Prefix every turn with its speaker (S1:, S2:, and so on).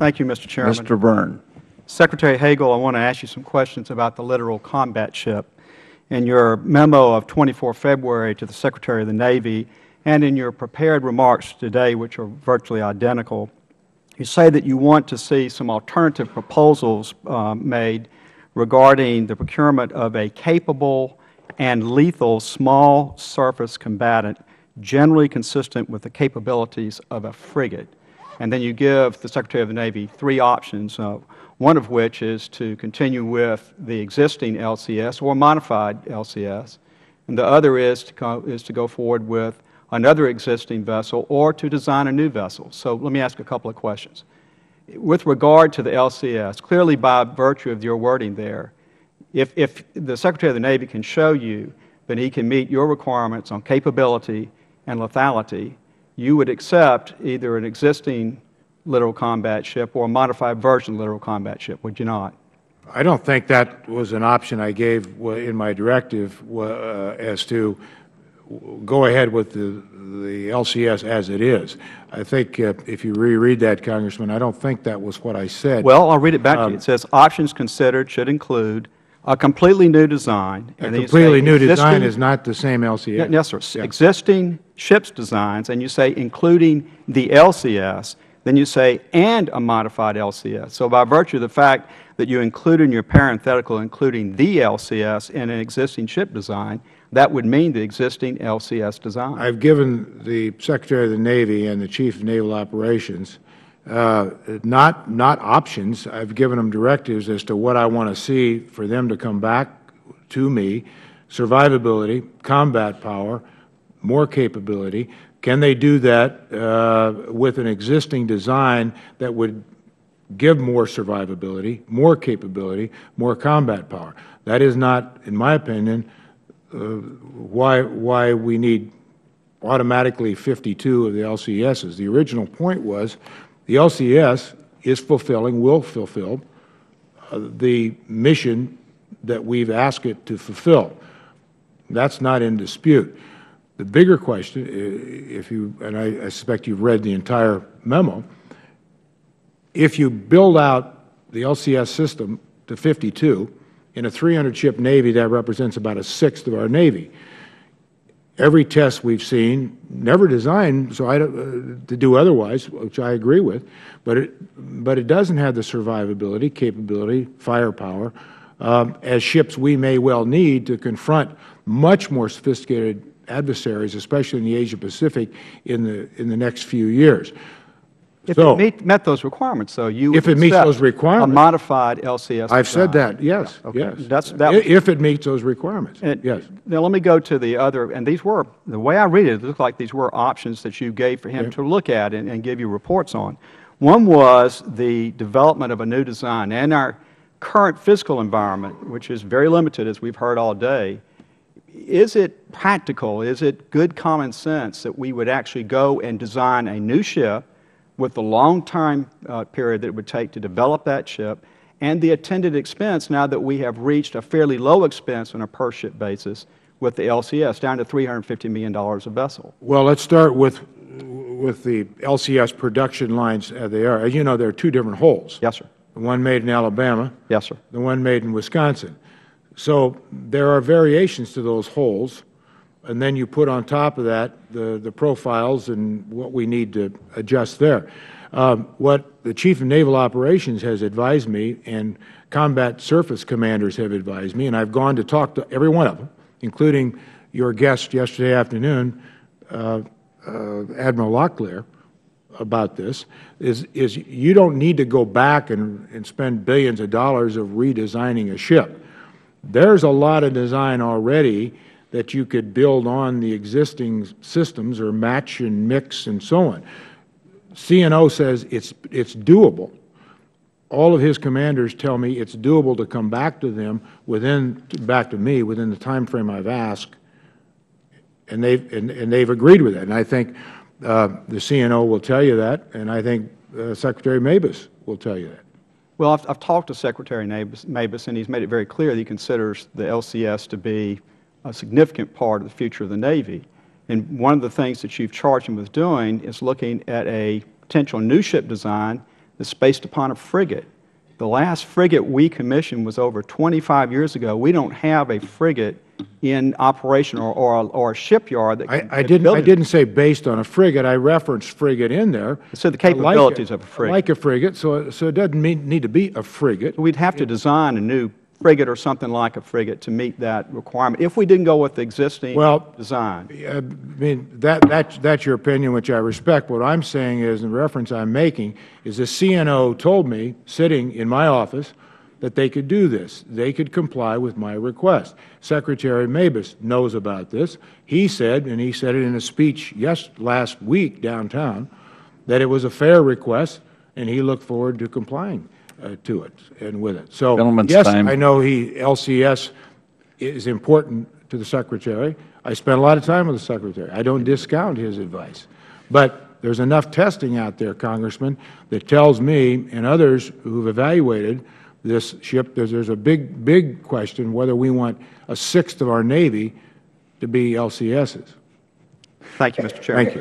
S1: Thank you, Mr. Chairman.
S2: Mr. Byrne.
S1: Secretary Hagel, I want to ask you some questions about the Littoral Combat Ship. In your memo of 24 February to the Secretary of the Navy and in your prepared remarks today, which are virtually identical, you say that you want to see some alternative proposals made regarding the procurement of a capable and lethal small surface combatant generally consistent with the capabilities of a frigate. And then you give the Secretary of the Navy 3 options, one of which is to continue with the existing LCS or modified LCS, and the other is to go forward with another existing vessel or to design a new vessel. So let me ask a couple of questions. With regard to the LCS, clearly by virtue of your wording there, if the Secretary of the Navy can show you that he can meet your requirements on capability and lethality, you would accept either an existing littoral combat ship or a modified version of littoral combat ship, would you not?
S3: I don't think that was an option I gave in my directive as to go ahead with the LCS as it is. I think if you reread that, Congressman, I don't think that was what I said.
S1: Well, I'll read it back to you. It says options considered should include a completely new design.
S3: A completely new design is not the same LCS.
S1: Yes, sir.
S3: Yeah.
S1: Existing ship's designs, and you say including the LCS, then you say and a modified LCS. So by virtue of the fact that you include in your parenthetical including the LCS in an existing ship design, that would mean the existing LCS design.
S3: I've given the Secretary of the Navy and the Chief of Naval Operations not options. I've given them directives as to what I want to see for them to come back to me: survivability, combat power, more capability. Can they do that with an existing design that would give more survivability, more capability, more combat power? That is not, in my opinion, why we need automatically 52 of the LCSs. The original point was the LCS is fulfilling, will fulfill the mission that we've asked it to fulfill. That's not in dispute. The bigger question, and I suspect you've read the entire memo, if you build out the LCS system to 52, in a 300-ship Navy, that represents about a sixth of our Navy. Every test we've seen, never designed to do otherwise, which I agree with, but it doesn't have the survivability, capability, firepower as ships we may well need to confront much more sophisticated adversaries, especially in the Asia-Pacific, in the next few years.
S1: If it met those requirements, though, you would
S3: if it meets those requirements,
S1: a modified LCS
S3: I've said that, yes.
S1: Okay.
S3: Yes. If it meets those requirements, yes.
S1: Now, let me go to the other, and these were, the way I read it looked like these were options that you gave for him to look at and give you reports on. One was the development of a new design. In our current fiscal environment, which is very limited, as we've heard all day, is it practical, is it good common sense that we would actually go and design a new ship with the long time period that it would take to develop that ship and the attendant expense now that we have reached a fairly low expense on a per-ship basis with the LCS, down to $350 million a vessel?
S3: Well, let's start with the LCS production lines as they are. As you know, there are 2 different hulls.
S1: Yes, sir.
S3: The one made in Alabama.
S1: Yes, sir.
S3: The one made in Wisconsin. So there are variations to those hulls, and then you put on top of that the profiles and what we need to adjust there. What the Chief of Naval Operations has advised me, and combat surface commanders have advised me, and I've gone to talk to every one of them, including your guest yesterday afternoon, Admiral Locklear, about this, is you don't need to go back and spend billions of dollars of redesigning a ship. There's a lot of design already that you could build on the existing systems or match and mix and so on. CNO says it's doable. All of his commanders tell me it's doable to come back to them back to me within the time frame I've asked, and they've agreed with that. And I think the CNO will tell you that, and I think Secretary Mabus will tell you that.
S1: Well, I've talked to Secretary Mabus, and he's made it very clear that he considers the LCS to be a significant part of the future of the Navy. And one of the things that you've charged him with doing is looking at a potential new ship design that's based upon a frigate. The last frigate we commissioned was over 25 years ago. We don't have a frigate in operation or a shipyard that can
S3: I didn't say based on a frigate. I referenced frigate in there.
S1: So the capabilities of a frigate.
S3: Like a frigate, so it doesn't need to be a frigate.
S1: We'd have to design a new frigate or something like a frigate to meet that requirement if we didn't go with the existing design.
S3: I mean, that's your opinion, which I respect. What I'm saying is, and the reference I'm making, is the CNO told me, sitting in my office, that they could do this. They could comply with my request. Secretary Mabus knows about this. He said, and he said it in a speech last week downtown, that it was a fair request, and he looked forward to complying to it and with it. So, yes, I know LCS is important to the Secretary. I spent a lot of time with the Secretary. I don't discount his advice. But there's enough testing out there, Congressman, that tells me and others who have evaluated this ship, there's a big question whether we want a sixth of our Navy to be LCSs.
S1: Thank you, Mr. Chairman.
S3: Thank you.